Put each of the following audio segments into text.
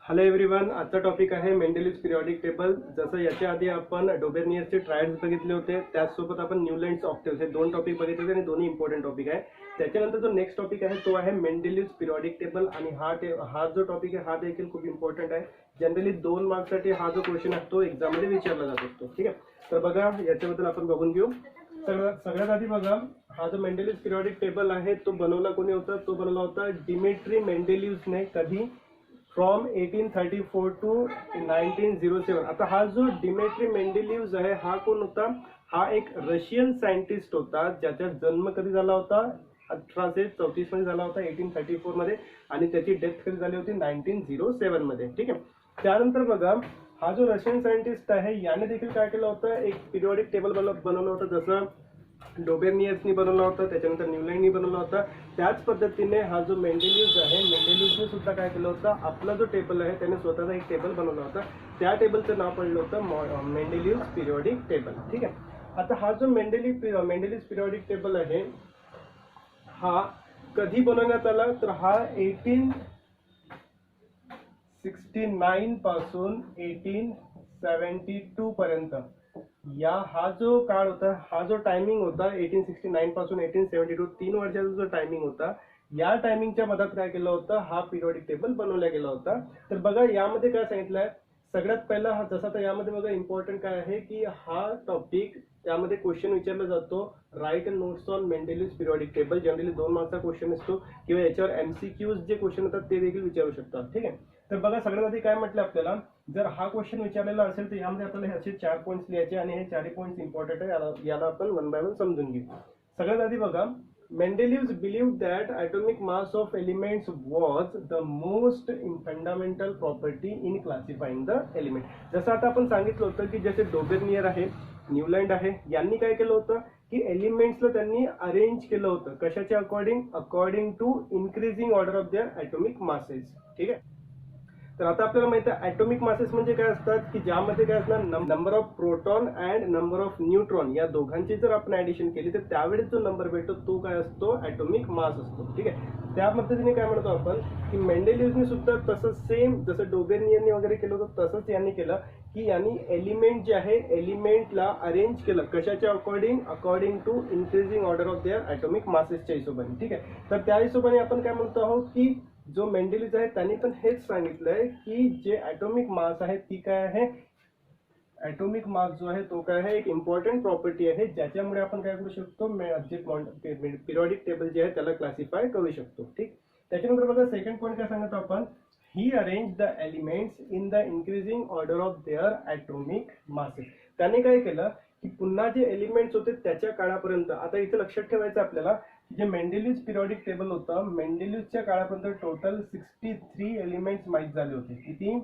Hello everyone, आजचा topic आहे मेंडेलिव्ह periodic table. जसं याच्या आधी आपण डोबेर्नियरचे ट्रायड्स बघितले होते, त्याचसोबत आपण न्यूलँड्स ऑक्टेव्स हे दोन टॉपिक बघितले होते आणि दोन्ही इम्पॉर्टंट टॉपिक आहे. त्याच्यानंतर जो नेक्स्ट टॉपिक आहे तो आहे मेंडेलिव्ह पिरियॉडिक टेबल आणि हा जो टॉपिक आहे हा देखील खूप इम्पॉर्टंट आहे. जनरली 2 मार्क्ससाठी हा जो क्वेश्चन असतो एक्झाममध्ये विचारला जात असतो. ठीक आहे, तर बघा याच्याबद्दल आपण बघून घेऊ. सगळ्यात आधी बघा, हा जो मेंडेलिव्ह पिरियॉडिक टेबल आहे तो बनवला कोणी होता? तो बनवला होता डिमिट्री मेंडेलिव्हने. कधी? From 1834 to 1907. आता हा जो डिमिट्री मेंडेलिव्ह आहे हा कोण होता? हा एक रशियन सायंटिस्ट होता ज्याचा जन्म कधी झाला होता? 1834 मध्ये झाला होता, 1834 मध्ये, आणि त्याची डेथ कधी झाली होती? 1907 मध्ये. ठीक आहे, त्यानंतर बघा हा जो रशियन सायंटिस्ट आहे याने देखील काय केलं होतं? एक पिरियॉडिक टेबल बनवलं होतं, जसं डोबेर्नियर्सनी बनवला होता, त्याच्यानंतर न्यूलँडनी बनवला होता. त्याच पद्धतीने हा जो मेंडेलिव्ह आहे, मेंडेलिव्हने सुद्धा काय केलं होतं? आपला जो टेबल आहे त्याने स्वतःचा एक टेबल बनवला होता. त्या टेबलचं नाव पडलं होतं मेंडेलिव्ह पिरियॉडिक टेबल. ठीक आहे, आता हा जो मेंडेलिव्ह पिरियॉडिक टेबल आहे हा कधी बनवण्यात आला? तर हा 1869 पासून 1872 पर्यंत हा जो काळ होता, हा जो टायमिंग होता 1869 पासून 1872, 3 वर्षाचा जो टायमिंग होता, या टायमिंगच्या मधात काय केलं होतं? हा पिरियॉडिक टेबल बनवला गेला होता. तर बघा यामध्ये काय सांगितलंय, सगळ्यात पहिला हा जसा तर यामध्ये बघा इम्पॉर्टंट काय आहे की हा टॉपिक त्यामध्ये क्वेश्चन विचारला जातो, write notes on Mendeleev periodic table. Generally 2 मार्क्सचा क्वेश्चन असतो किंवा याच्यावर MCQs जे क्वेश्चन होतात ते देखील विचारू शकतात. ठीक आहे, तर बघा सगळ्यात आधी काय म्हटलं आपल्याला, जर हा क्वेश्चन विचारलेला असेल तर यामध्ये आपल्याला ह्याचे 4 पॉईंट्स लिहायचे आणि हे 4 पॉईंट्स इम्पॉर्टंट आहे. याला आपण 1 बाय 1 समजून घेऊ. सगळ्यात आधी बघा, Mendeleev believed that atomic mass of elements was the most fundamental property in classifying the element. जसं आता आपण सांगितलं होतं की जसे डोबेर्नियर आहे, न्यूलँड आहे, यांनी काय केलं होतं की एलिमेंट्सला त्यांनी अरेंज केलं होतं. कशाच्या according to increasing order of their atomic masses. ठीक आहे, तर आता आपल्याला माहिती आहे ॲटॉमिक मासेस म्हणजे काय असतात की ज्यामध्ये काय असणार? Number of proton and number of neutron या दोघांची जर आपण ऍडिशन केली तर त्यावेळेस जो नंबर भेटतो तो काय असतो? ॲटॉमिक मास असतो. ठीक आहे, त्या पद्धतीने काय म्हणतो आपण की मेंडेलिव्हने सुद्धा तसं सेम जसं डोबेर्नियरने वगैरे केलं होतं तसंच यांनी केलं की यांनी एलिमेंट जे आहे एलिमेंटला अरेंज केलं. कशाच्या according to increasing order of their atomic मासेसच्या हिशोबाने. ठीक आहे, तर त्या हिशोबाने आपण काय म्हणतो आहोत की जो मेंडेलिव्ह आहे त्यांनी पण हेच सांगितलंय की जे ॲटॉमिक मास आहे ती काय आहे? ॲटॉमिक मास जो आहे तो काय आहे? एक इम्पॉर्टंट प्रॉपर्टी आहे ज्याच्यामुळे आपण काय करू शकतो? जे पिरियॉडिक टेबल जे आहे त्याला क्लासिफाय करू शकतो. ठीक, त्याच्यानंतर बघा सेकंड पॉईंट काय सांगतो आपण, he arrange the elements in the increasing order of their atomic masses. त्याने काय केलं की पुन्हा जे एलिमेंट्स होते त्याच्या काळापर्यंत, आता इथे लक्षात ठेवायचं आपल्याला जे मेंडेलिव्ह पिरियॉडिक टेबल होतं, मेंडेलिव्हच्या काळापर्यंत टोटल 63 एलिमेंट्स माहीत झाले होते. किती?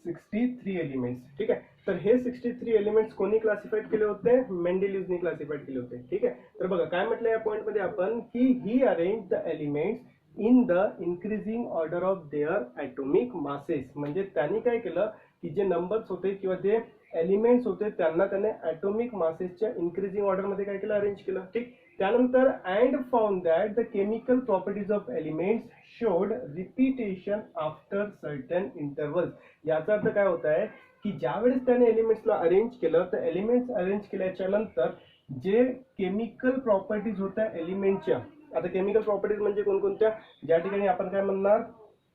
63 एलिमेंट्स. ठीक आहे, तर हे 63 एलिमेंट्स कोणी क्लासिफाईड केले होते? मेंडेलिव्हने क्लासिफाईड केले होते. ठीक आहे, तर बघा काय म्हटलं या पॉईंट मध्ये आपण की he arrange the elements in the increasing order of their atomic masses. म्हणजे त्यांनी काय केलं की जे नंबर्स होते किंवा जे एलिमेंट्स होते त्यांना त्याने ॲटॉमिक मासेसच्या इन्क्रीजिंग ऑर्डर मध्ये काय केलं? अरेंज केलं. ठीक, त्यानंतर and found that the chemical properties of elements showed repetition after certain intervals. याचा अर्थ काय होत आहे की ज्यावेळेस त्याने एलिमेंट्सला अरेंज केलं तर एलिमेंट्स अरेंज केल्याच्या नंतर जे केमिकल प्रॉपर्टीज होत्या एलिमेंटच्या, आता केमिकल प्रॉपर्टीज म्हणजे कोणकोणत्या? ज्या ठिकाणी आपण काय म्हणणार?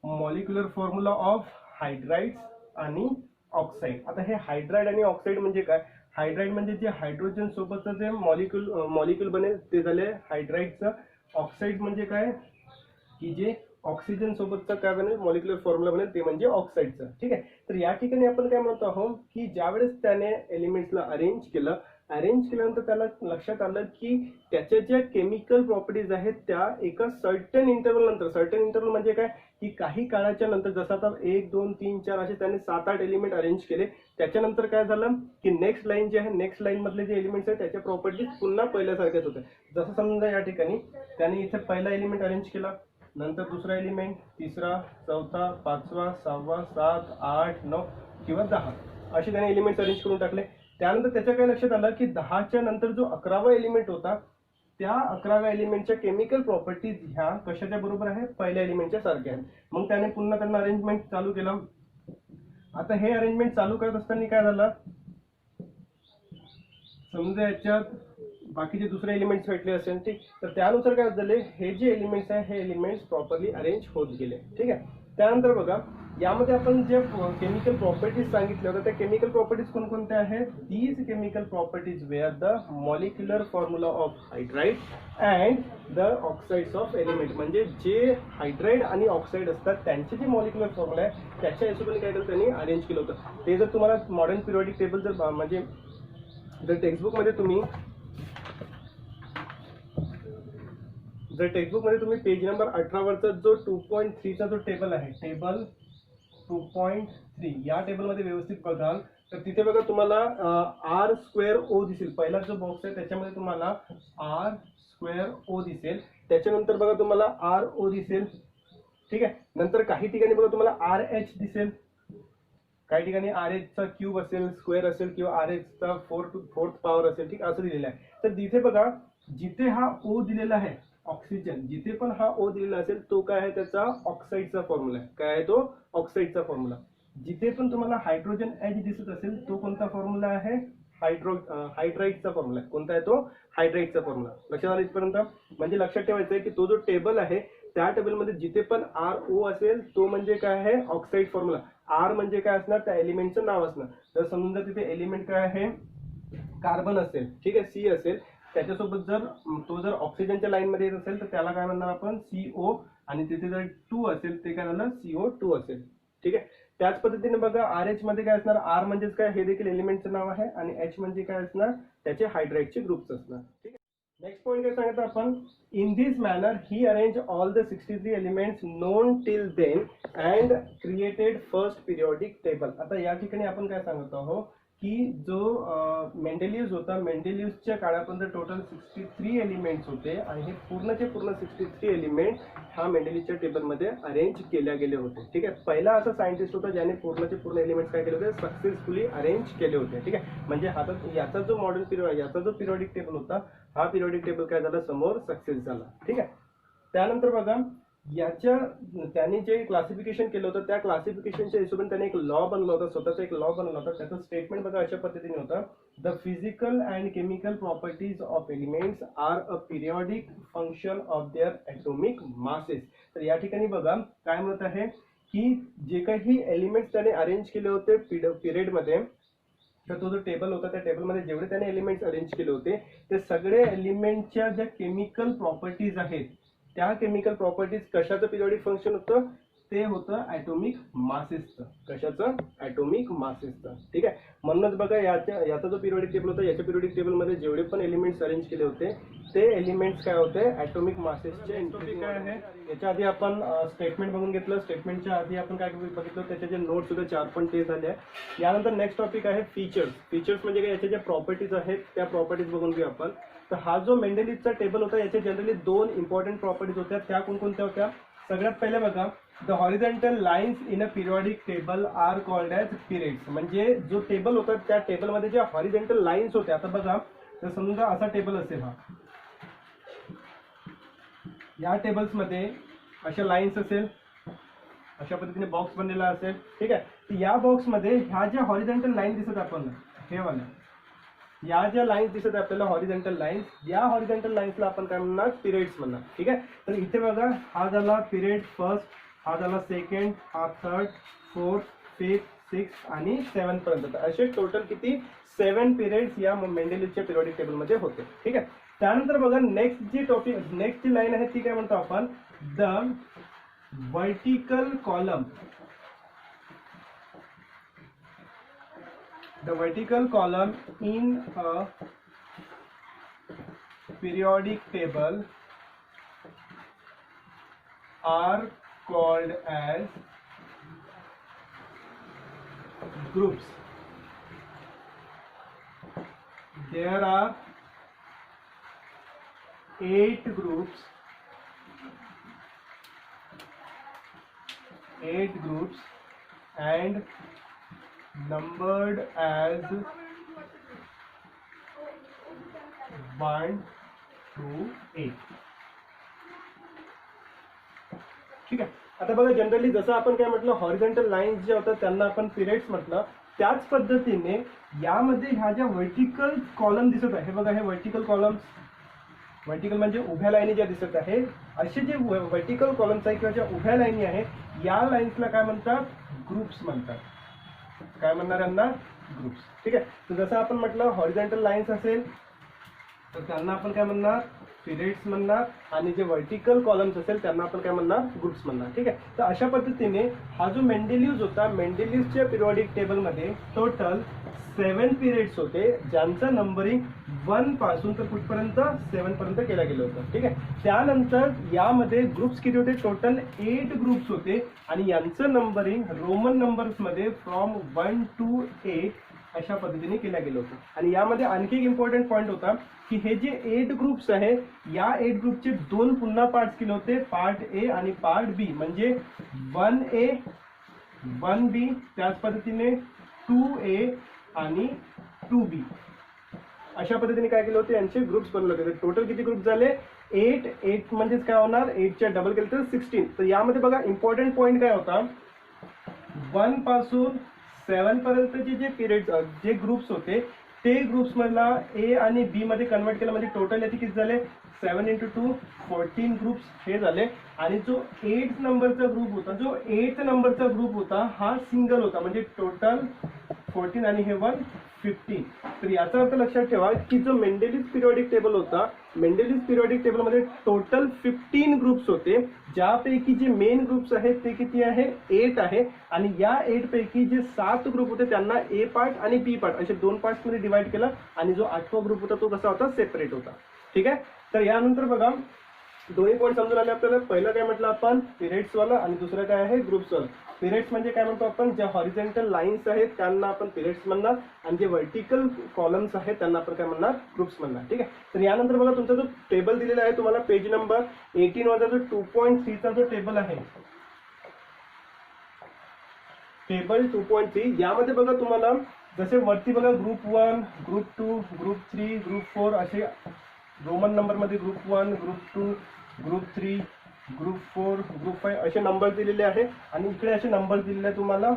मॉलिक्युलर फॉर्म्युला ऑफ हायड्राइड्स आणि ऑक्साईड. आता हे हायड्राइड आणि ऑक्साईड म्हणजे काय? हायड्राइड म्हणजे जे हायड्रोजन सोबतचं जे मॉलिक्यूल बनेल ते झाले हायड्राइडचं. ऑक्साईड म्हणजे काय? की जे ऑक्सिजन सोबतचं काय बनेल? मॉलिक्युलर फॉर्म्युला बनेल ते म्हणजे ऑक्साईडचं. ठीक आहे, तर या ठिकाणी आपण काय म्हणतो आहोत की ज्यावेळेस त्याने एलिमेंट्सला अरेंज केल्यानंतर त्याला लक्षात आलं की त्याच्या ज्या केमिकल प्रॉपर्टीज आहेत त्या एका सर्टन इंटरवल नंतर, सर्टन इंटरवल म्हणजे काय की काही काळाच्या नंतर, जसं आता 1 2 3 4 असे त्याने 7-8 एलिमेंट अरेंज केले. त्याच्यानंतर काय झालं की नेक्स्ट लाईन जे आहे, नेक्स्ट लाईन मधले जे एलिमेंट्स आहेत त्याच्या प्रॉपर्टीज पुन्हा पहिल्यासारख्याच होत्या. जसं समजा या ठिकाणी त्याने इथे पहिला एलिमेंट अरेंज केला, नंतर दुसरा एलिमेंट, तिसरा, चौथा, पाचवा, 6वा, 7, 8, 9 किंवा 10 असे त्याने एलिमेंट्स अरेंज करून टाकले. त्यानंतर त्याच्या काय लक्षात आलं की 10च्या नंतर जो 11वा एलिमेंट होता त्या 11व्या एलिमेंटच्या केमिकल प्रॉपर्टीज ह्या कशाच्या बरोबर आहे, पहिल्या एलिमेंटच्या सारख्या आहेत. मग त्याने पुन्हा त्यांना अरेंजमेंट चालू केलं. आता हे अरेंजमेंट चालू करत असताना काय झालं, समजा याच्यात बाकीचे दुसरे एलिमेंट्स भेटले असेल, ठीक, तर त्यानुसार काय झाले, हे जे एलिमेंट्स आहे हे एलिमेंट्स प्रॉपरली अरेंज होत गेले. ठीक आहे. त्यानंतर बघा, यामध्ये आपण जे केमिकल प्रॉपर्टीज सांगितल्या होत्या त्या केमिकल प्रॉपर्टीज कोणकोणत्या आहेत. These chemical properties were the molecular formula of hydride and the oxides of element. म्हणजे जे हायड्राइड आणि ऑक्साइड असतात त्यांचे जे मॉलिक्युलर फॉर्म्युला आहे त्याच्या हिशोबाने काय केलं त्यांनी अरेंज केलं होतं. ते जर तुम्हाला मॉडर्न पिरियॉडिक टेबल जर म्हणजे जर टेक्स्टबुकमध्ये तुम्ही पेज नंबर 18 वरचा जो 2.3 चा जो टेबल आहे, टेबल 2.3 या टेबलमध्ये व्यवस्थित बघाल तर तिथे बघा तुम्हाला आर स्क्वेअर ओ दिसेल. पहिला जो बॉक्स आहे त्याच्यामध्ये तुम्हाला आर स्क्वेअर ओ दिसेल. त्याच्यानंतर बघा तुम्हाला आर ओ दिसेल. ठीक आहे. नंतर काही ठिकाणी बघा तुम्हाला आर एच दिसेल, काही ठिकाणी आर एच चा क्यूब असेल, स्क्वेअर असेल किंवा आर एच चा फोर्थ पॉवर असेल. ठीक, असं दिलेलं आहे. तर तिथे बघा जिथे हा ओ दिलेला आहे ऑक्सिजन, जिथे पण हा ओ दिलेला असेल तो काय आहे, त्याचा ऑक्साईडचा फॉर्म्युला आहे. काय आहे तो, ऑक्साईडचा फॉर्म्युला. जिथे पण तुम्हाला हायड्रोजन एच दिसत असेल तो कोणता फॉर्म्युला आहे, हायड्राइडचा फॉर्म्युला. कोणता आहे तो, हायड्राइडचा फॉर्म्युला. लक्षात आलं इथपर्यंत. म्हणजे लक्षात ठेवायचं आहे की तो जो टेबल आहे त्या टेबलमध्ये जिथे पण आर ओ असेल तो म्हणजे काय आहे, ऑक्साईड फॉर्म्युला. आर म्हणजे काय असणार, त्या एलिमेंटचं नाव असणार. तर समजा तिथे एलिमेंट काय आहे, कार्बन असेल, ठीक आहे, सी असेल, त्याच्यासोबत जर तो जर ऑक्सिजनच्या लाईन मध्ये येत असेल तर त्याला काय म्हणणार आपण, सीओ. आणि तिथे जर 2 असेल ते काय झालं, CO2 असेल. ठीक आहे. त्याच पद्धतीने बघा आर एच मध्ये काय असणार, आर म्हणजेच काय, हे देखील एलिमेंटचं नाव आहे, आणि एच म्हणजे काय असणार, त्याचे हायड्राइडचे ग्रुप्स असणार. ठीक आहे. नेक्स्ट पॉईंट काय सांगितलं आपण, in this manner he arrange all the 63 elements known till then and created first periodic table. आता या ठिकाणी आपण काय सांगत आहोत की जो मेंडेलिव्स होता, मेंडेलिव्सच्या काळापर्यंत टोटल 63 एलिमेंट्स होते आणि हे पूर्णचे पूर्ण 63 एलिमेंट हा मेंडेलिव्सच्या टेबलमध्ये अरेंज केल्या गेले होते. ठीक आहे. पहिला असा सायंटिस्ट होता ज्याने पूर्णचे पूर्ण एलिमेंट्स काय केले होते, सक्सेसफुली अरेंज केले होते. ठीक आहे. म्हणजे आता याचा जो मॉडर्न पिरियड, याचा जो पिरियॉडिक टेबल होता, हा पिरियॉडिक टेबल काय झाला, समोर सक्सेस झाला. ठीक आहे. त्यानंतर बघा याच्या त्यांनी जे क्लासिफिकेशन केलं होतं त्या क्लासिफिकेशनच्या हिशोबाने त्याने एक लॉ बनवला होता, स्वतःचा एक लॉ बनवला होता. त्याचं स्टेटमेंट बघा अशा पद्धतीने होतं, the physical and chemical properties of elements are a periodic function of their atomic masses. तर या ठिकाणी बघा काय म्हणत आहे की जे काही एलिमेंट्स त्याने अरेंज केले होते पिरियडमध्ये, तर तो जो टेबल होता त्या टेबलमध्ये जेवढे त्याने एलिमेंट्स अरेंज केले होते ते सगळे एलिमेंटच्या ज्या केमिकल प्रॉपर्टीज आहेत त्या केमिकल प्रॉपर्टीज कशाचं पिरियॉडिक फंक्शन होतं, ते होतं ॲटॉमिक मासेसचं. कशाचं, ॲटॉमिक मासेसचं. ठीक आहे. म्हणूनच बघा याचा जो पिरियॉडिक टेबल होता, याच्या पिरियॉडिक टेबलमध्ये जेवढे पण एलिमेंट्स अरेंज केले होते ते एलिमेंट्स काय होते, ॲटॉमिक मासेसचे. एंट्रोपी काय आहे, याच्या आधी आपण स्टेटमेंट बघून घेतलं. स्टेटमेंटच्या आधी आपण काय बघितलं, त्याचे जे नोट्स होते 4 पण ते झाले आहे. यानंतर नेक्स्ट टॉपिक आहे फीचर्स. फीचर्स म्हणजे काय, याच्या ज्या प्रॉपर्टीज आहेत त्या प्रॉपर्टीज बघून घेऊ आपण. तर हा जो मेंडेलिव्हचा टेबल होता याचे जनरली 2 इम्पॉर्टंट प्रॉपर्टीज होत्या. त्या कोणकोणत्या होत्या, सगळ्यात पहिले बघा, the horizontal lines in a periodic table are called as periods. म्हणजे जो टेबल होता त्या टेबलमध्ये ज्या हॉरिझॉन्टल लाईन्स होत्या, आता बघा तर समजा असा टेबल असेल, हा या टेबल्समध्ये अशा लाईन्स असेल, अशा पद्धतीने बॉक्स बनलेला असेल. ठीक आहे. तर या बॉक्समध्ये ह्या ज्या हॉरिझॉन्टल लाईन दिसत आपण हे वाला, या ज्या लाईन्स दिसत आपल्याला हॉरिझॉन्टल लाईन्स, या हॉरिझॉन्टल लाईन्सला आपण काय म्हणणार, पिरियड्स म्हणणार. ठीक आहे. तर इथे बघा हा झाला पिरियड फर्स्ट, हा झाला सेकंड, हा थर्ड, फोर्थ, फिफ्थ, 6 आणि 7 पर्यंत. असे टोटल किती, 7 पिरियड्स या मेंडेलिव्हच्या पिरियॉडिक टेबलमध्ये होते. ठीक आहे. त्यानंतर बघा नेक्स्ट जी लाईन आहे ती काय म्हणतो आपण, the vertical column. The vertical column in a periodic table are called as groups. There are 8 groups, and numbered as 1, 2A. ठीक आहे. आता बघा जनरली जसं आपण काय म्हटलं हॉरिझॉन्टल लाईन्स ज्या होतात त्यांना आपण पिरियड्स म्हटलं, त्याच पद्धतीने यामध्ये ह्या ज्या व्हर्टिकल कॉलम दिसत आहे, हे बघा हे व्हर्टिकल कॉलम्स, व्हर्टिकल म्हणजे उभ्या लाईनी ज्या दिसत आहे, असे जे व्हर्टिकल कॉलम्स आहे किंवा ज्या उभ्या लाईनी आहे या लाईन्सला काय म्हणतात, ग्रुप्स म्हणतात. काय म्हणणार यांना, ग्रुप्स. ठीक आहे. तर जसं आपण म्हटलं हॉरिझॉन्टल लाईन्स असेल तर त्यांना आपण काय म्हणणार, पिरियड्स म्हणणार, आणि जे व्हर्टिकल कॉलम्स असेल त्यांना आपण काय म्हणणार, ग्रुप्स म्हणणार. ठीक आहे. तर अशा पद्धतीने हा जो मेंडेलिव्ज होता, मेंडेलिव्हच्या पिरियॉडिक टेबलमध्ये टोटल 7 पिरियड्स होते, ज्यांचं नंबरिंग 1 पासून तर कुठपर्यंत 7 पर्यंत केलं गेलं होतं. ठीक आहे. त्यानंतर यामध्ये ग्रुप्स किती होते, टोटल 8 ग्रुप्स होते, आणि यांचं नंबरिंग रोमन नंबर्समध्ये फ्रॉम 1 to 8 अशा पद्धतीने केलं गेलं होतं. आणि यामध्ये आणखी एक इम्पॉर्टंट पॉईंट होता की हे जे 8 ग्रुप्स आहे या 8 ग्रुपचे 2 पुन्हा पार्ट्स केले होते, पार्ट ए आणि पार्ट बी. म्हणजे 1A 1B, त्याच पद्धतीने 2A आणि 2B अशा पद्धतीने काय केलं होतं, यांचे ग्रुप्स बनवले होते. टोटल किती ग्रुप झाले, 8 म्हणजेच काय होणार, 8च्या डबल केलं तर 16. तर यामध्ये बघा इम्पॉर्टंट पॉईंट काय होता, 1 पासून 7 पर्यंतचे जे पिरियड जे ग्रुप्स होते ते ग्रुप्स मधला ए आणि बी मध्ये कन्वर्ट केलं, म्हणजे टोटल याचे किती झाले, 7 × 2 14 ग्रुप्स हे झाले. आणि जो 8 नंबरचा ग्रुप होता, जो 8 नंबरचा ग्रुप होता हा सिंगल होता, म्हणजे टोटल 14 आणि हे 1 15. तर याचा अर्थ लक्षात ठेवा की जो मेंडेलिव्ह पिरियॉडिक टेबल होता, मेंडेलिव्ह पिरियॉडिक टेबलमध्ये टोटल 15 ग्रुप्स होते, ज्यापैकी जे मेन ग्रुप्स आहेत ते किती आहे, 8 आहे. आणि या 8 पैकी जे 7 ग्रुप होते त्यांना ए पार्ट आणि बी पार्ट असे 2 पार्ट्स मध्ये डिवाइड केलं, आणि जो 8वा ग्रुप होता तो कसा होता, सेपरेट होता. ठीक आहे. तर यानंतर बघा दोन्ही पॉईंट समजून आले आपल्याला. पहिलं काय म्हटलं आपण, पिरियड्स वाला, आणि दुसरं काय आहे, ग्रुप्स वाला. पिरियड्स म्हणजे काय म्हणतो आपण, ज्या हॉरिझॉन्टल लाईन्स आहेत त्यांना आपण पिरियड्स म्हणणार, आणि जे व्हर्टिकल कॉलम्स आहेत त्यांना आपण काय म्हणणार, ग्रुप्स म्हणणार. ठीक आहे. तर यानंतर बघा तुमचा जो टेबल दिलेला आहे तुम्हाला पेज नंबर 18 वरचा जो 2.3 चा जो टेबल आहे, टेबल 2.3, यामध्ये बघा तुम्हाला जसे वरती बघा ग्रुप 1 ग्रुप 2 ग्रुप 3 ग्रुप 4 असे रोमन नंबर मध्ये group 1 group 2 group 3 group 4 group 5 असे नंबर दिलेले आहे, आणि इकडे असे नंबर दिलेले आहे तुम्हाला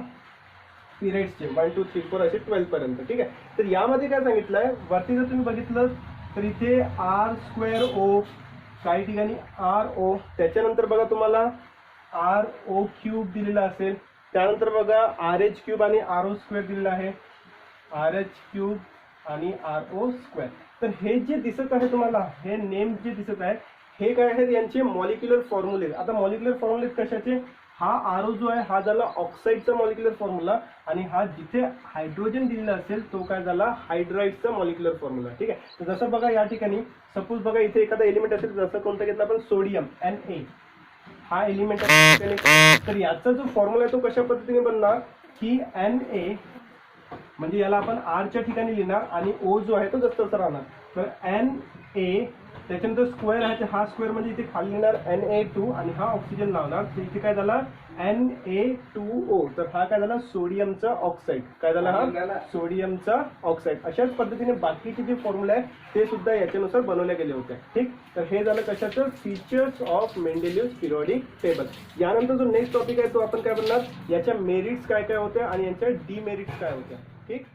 पिरियड्सचे 1 2 3 4 असे 12 पर्यंत. ठीक आहे. तर यामध्ये काय सांगितलंय, वरती जर तुम्ही बघितलं तर इथे R²O, काही ठिकाणी RO, त्याच्यानंतर बघा तुम्हाला RO³ दिलेला असेल, त्यानंतर बघा RH³ आणि RO² दिलेला आहे, RH³ आणि RO². तर हे जे दिसत आहे तुम्हाला, हे नेम जे दिसत आहे हे काय आहेत, यांचे मॉलिक्युलर फॉर्म्युले. आता मॉलिक्युलर फॉर्म्युले कशाचे, हा RO जो आहे हा झाला ऑक्साईडचा मॉलिक्युलर फॉर्म्युला, आणि हा जिथे हायड्रोजन दिलेला असेल तो काय झाला, हायड्राईडचा मॉलिक्युलर फॉर्म्युला. ठीक आहे. तर जसं बघा या ठिकाणी सपोज बघा इथे एखादा एलिमेंट असेल, जसं कोणता घेतला आपण, सोडियम Na हा एलिमेंट आहे, तर याचा जो फॉर्म्युला आहे तो कशा पद्धतीने बनणार की Na म्हणजे याला आपण R च्या ठिकाणी लिहिणार, आणि O जो आहे तो जसं तसं राहणार. तर Na, त्याच्यानंतर स्क्वेअर आहे, हा स्क्वेअर म्हणजे इथे खाली लिहिणार Na2, आणि हा ऑक्सिजन लावणार, तर इथे काय झाला, Na2O. तर हा काय झाला, सोडियमचा ऑक्साईड. काय झाला, हा सोडियमचा ऑक्साईड. अशाच पद्धतीने बाकीचे जे फॉर्म्युला आहे ते सुद्धा याच्यानुसार बनवले गेले होते. ठीक. तर हे झालं कशाचं, फीचर्स ऑफ मेंडेलिव्ह पिरियॉडिक टेबल. यानंतर जो नेक्स्ट टॉपिक आहे तो आपण काय बनणार, याच्या मेरिट्स काय काय होत्या आणि यांच्या डिमेरिट्स काय होत्या. ठीक.